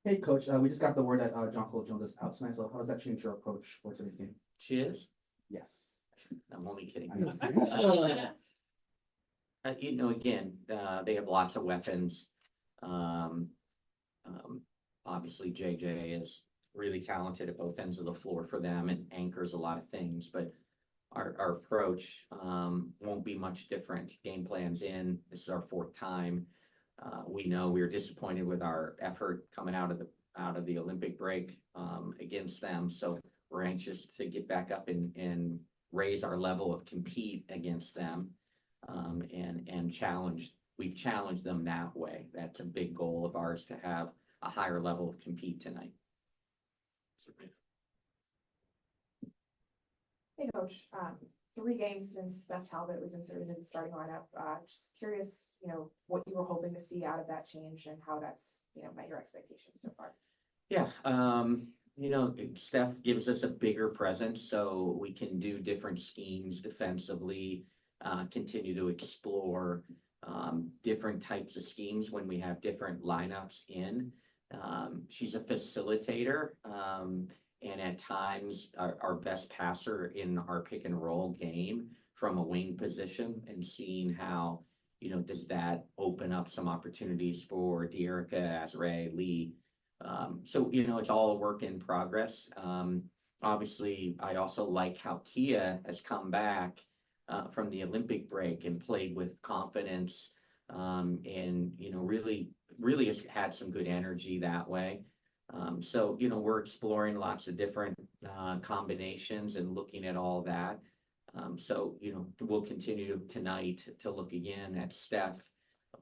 Hey, Coach. We just got the word that Jonquel Jones is out tonight. So how does that change your approach for today's game? She is? Yes. I'm only kidding. I know. Again, they have lots of weapons. Um, Obviously, JJ is really talented at both ends of the floor for them and anchors a lot of things, but our approach won't be much different. Game plan's in. This is our fourth time. We know we were disappointed with our effort coming out of the Olympic break against them, so we're anxious to get back up and raise our level of compete against them, and challenge. We've challenged them that way. That's a big goal of ours, to have a higher level of compete tonight. Hey, Coach. 3 games since Steph Talbot was inserted in the starting lineup. Just curious, what you were hoping to see out of that change and how that's, met your expectations so far. Yeah, Steph gives us a bigger presence, so we can do different schemes defensively, continue to explore different types of schemes when we have different lineups in. She's a facilitator, and at times our best passer in our pick and roll game from a wing position, and seeing how, does that open up some opportunities for Dearica, Azrae, Lee. So, it's all a work in progress. Obviously, I also like how Kia has come back from the Olympic break and played with confidence, and, really has had some good energy that way. So, we're exploring lots of different combinations and looking at all that. So, we'll continue tonight to look again at Steph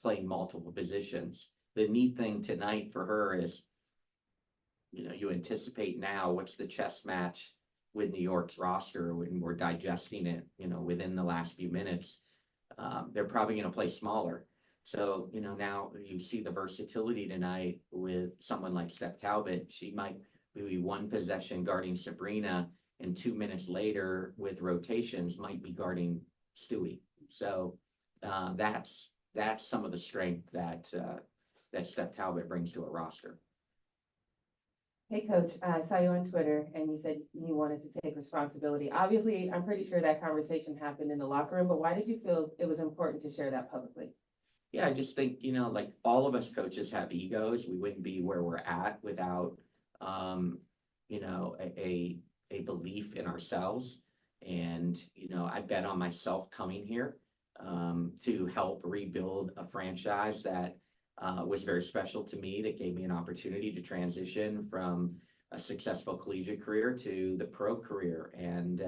playing multiple positions. The neat thing tonight for her is, you anticipate now what's the chess match with New York's roster when we're digesting it, within the last few minutes. They're probably going to play smaller. So, now you see the versatility tonight with someone like Steph Talbot. She might be one possession guarding Sabrina, and 2 minutes later with rotations might be guarding Stewie. So that's some of the strength that Steph Talbot brings to a roster. Hey, Coach, I saw you on Twitter and you said you wanted to take responsibility. Obviously, I'm pretty sure that conversation happened in the locker room, but why did you feel it was important to share that publicly? Yeah, I just think, like all of us coaches have egos. We wouldn't be where we're at without, a belief in ourselves. And, I bet on myself coming here to help rebuild a franchise that was very special to me, that gave me an opportunity to transition from a successful collegiate career to the pro career. And,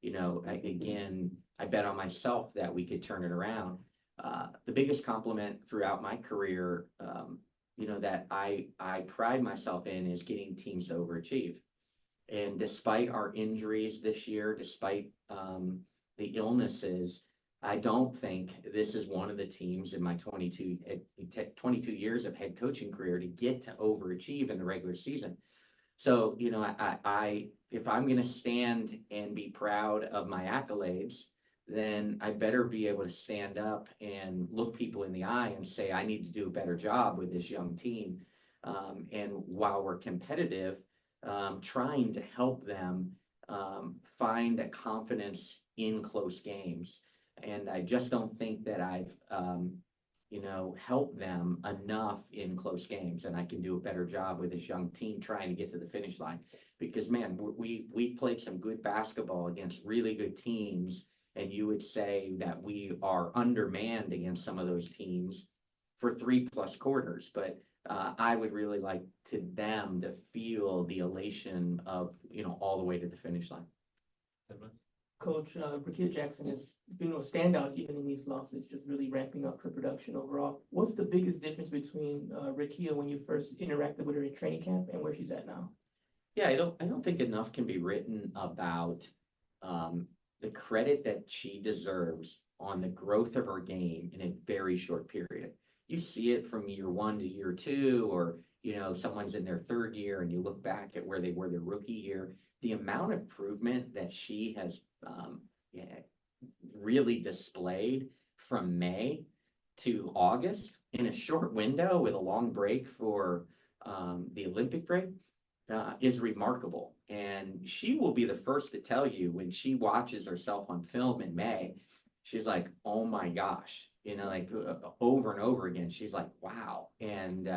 again, I bet on myself that we could turn it around. The biggest compliment throughout my career, that I pride myself in, is getting teams to overachieve. And despite our injuries this year, despite the illnesses, I don't think this is one of the teams in my 22 years of head coaching career to get to overachieve in the regular season. So, I if I'm going to stand and be proud of my accolades, then I better be able to stand up and look people in the eye and say, I need to do a better job with this young team. And while we're competitive, trying to help them find a confidence in close games. And I just don't think that I've, helped them enough in close games. And I can do a better job with this young team trying to get to the finish line. Because, man, we played some good basketball against really good teams. And you would say that we are undermanned against some of those teams for 3+ quarters. But I would really like them to feel the elation of, all the way to the finish line. Coach, Brakia Jackson has been a standout even in these losses, just really ramping up her production overall. What's the biggest difference between Brakia when you first interacted with her in training camp and where she's at now? Yeah, I don't think enough can be written about the credit that she deserves on the growth of her game in a very short period. You see it from year 1 to year 2, or, someone's in their 3rd year and you look back at where they were their rookie year. The amount of improvement that she has really displayed from May to August in a short window with a long break for the Olympic break, is remarkable. And she will be the first to tell you when she watches herself on film in May, she's like, oh my gosh, like over and over again. She's like, wow. And,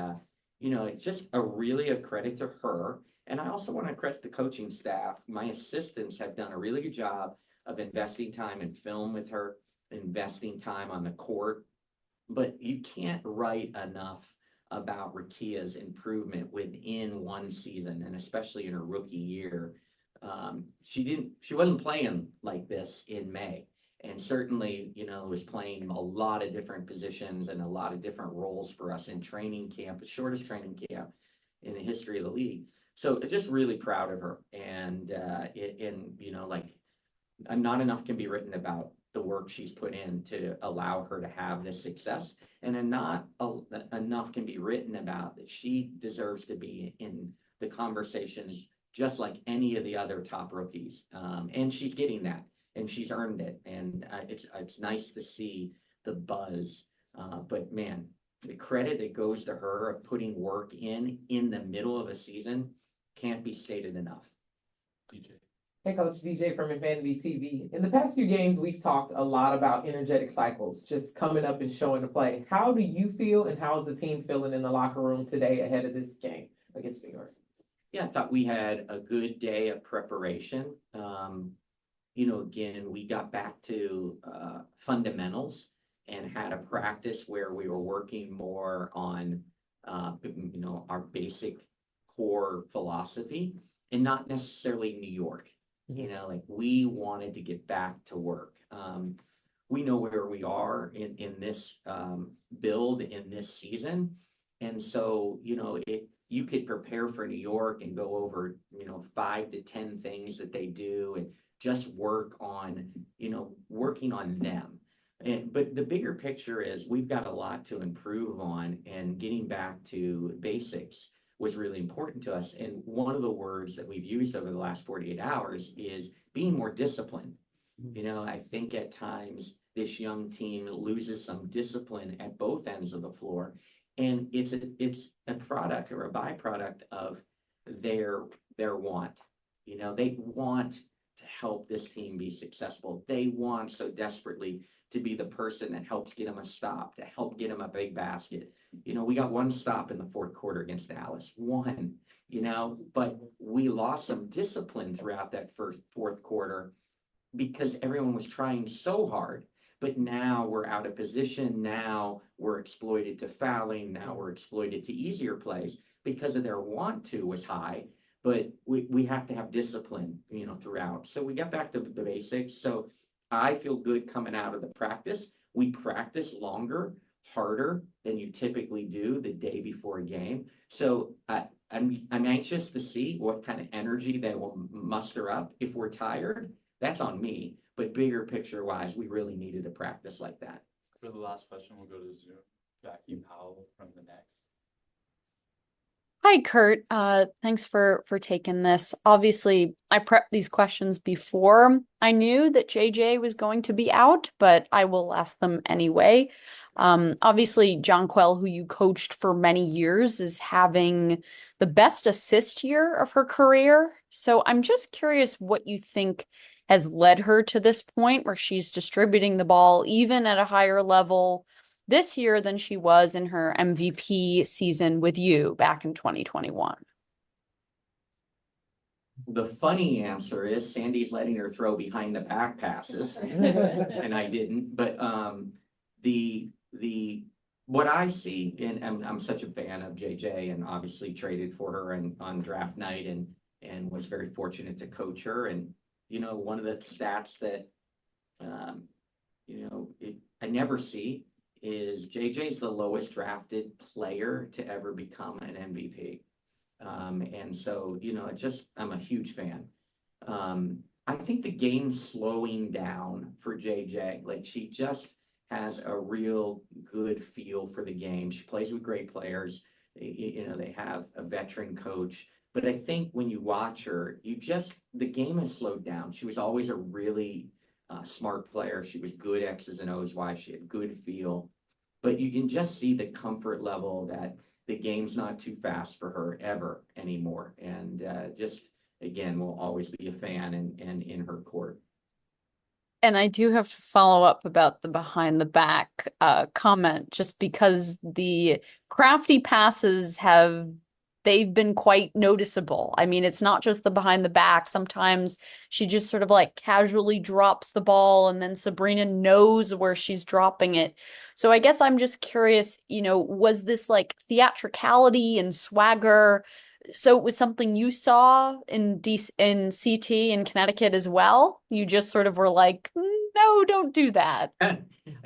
it's just really a credit to her. And I also want to credit the coaching staff. My assistants have done a really good job of investing time in film with her, investing time on the court. But you can't write enough about Rakia's improvement within one season, and especially in her rookie year. She wasn't playing like this in May, and certainly, was playing a lot of different positions and a lot of different roles for us in training camp, the shortest training camp in the history of the league. So just really proud of her, and not enough can be written about the work she's put in to allow her to have this success. And then not enough can be written about that she deserves to be in the conversations just like any of the other top rookies. And she's getting that, and she's earned it. And it's nice to see the buzz. But man, the credit that goes to her of putting work in the middle of a season can't be stated enough. DJ. Hey, Coach, DJ from Infinity TV. In the past few games, we've talked a lot about energetic cycles, just coming up and showing the play. How do you feel, and how is the team feeling in the locker room today ahead of this game against New York? Yeah, I thought we had a good day of preparation. Again, we got back to fundamentals and had a practice where we were working more on, our basic core philosophy and not necessarily New York. We wanted to get back to work. We know where we are in this build in this season. And so, you could prepare for New York and go over, 5 to 10 things that they do and just work on, working on them. But the bigger picture is we've got a lot to improve on, and getting back to basics was really important to us. And one of the words that we've used over the last 48 hours is being more disciplined. I think at times this young team loses some discipline at both ends of the floor. And it's a product or a byproduct of their want. They want to help this team be successful. They want so desperately to be the person that helps get them a stop, to help get them a big basket. We got one stop in the fourth quarter against Dallas, one, but we lost some discipline throughout that fourth quarter because everyone was trying so hard. But now we're out of position. Now we're exploited to fouling. Now we're exploited to easier plays because of their want to was high. But we have to have discipline, throughout. So we got back to the basics. So I feel good coming out of the practice. We practice longer, harder than you typically do the day before a game. So I'm anxious to see what kind of energy they will muster up. If we're tired, that's on me. But bigger picture wise, we really needed to practice like that. For the last question, we'll go to Zoom. Jackie Powell from the Next. Hi, Curt. Thanks for taking this. Obviously, I prepped these questions before I knew that JJ was going to be out, but I will ask them anyway. Obviously, Jonquel, who you coached for many years, is having the best assist year of her career. So I'm just curious what you think has led her to this point where she's distributing the ball even at a higher level this year than she was in her MVP season with you back in 2021. The funny answer is Sandy's letting her throw behind the back passes, and I didn't. But what I see, and I'm such a fan of JJ, and obviously traded for her on draft night, and was very fortunate to coach her. And one of the stats that I never see is JJ's the lowest drafted player to ever become an MVP. And so, I'm a huge fan. I think the game's slowing down for JJ. Like, she just has a real good feel for the game. She plays with great players. They have a veteran coach. But I think when you watch her, the game has slowed down. She was always a really smart player. She was good X's and O's, Y. She had good feel. But you can just see the comfort level that the game's not too fast for her ever anymore. And just, again, will always be a fan and in her court. And I do have to follow up about the behind the back comment, just because the crafty passes they've been quite noticeable. I mean, it's not just the behind the back. Sometimes she just sort of like casually drops the ball and then Sabrina knows where she's dropping it. So I guess I'm just curious, was this like theatricality and swagger? So it was something you saw in CT in Connecticut as well? You just sort of were like, no, don't do that.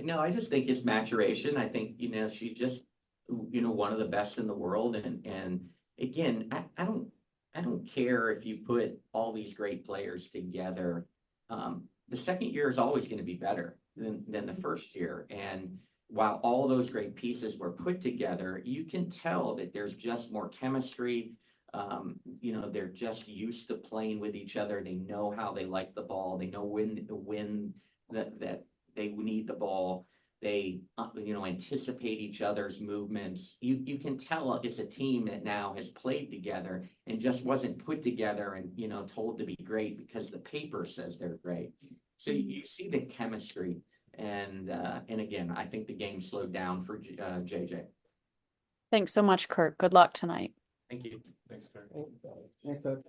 No, I just think it's maturation. I think, she's just, one of the best in the world. And again, I don't care if you put all these great players together. The second year is always going to be better than the first year. And while all those great pieces were put together, you can tell that there's just more chemistry. They're just used to playing with each other. They know how they like the ball. They know when that they need the ball. They, anticipate each other's movements. You can tell it's a team that now has played together and just wasn't put together and, told to be great because the paper says they're great. So you see the chemistry. And again, I think the game slowed down for JJ. Thanks so much, Curt. Good luck tonight. Thank you. Thanks, Curt. Thanks, Coach.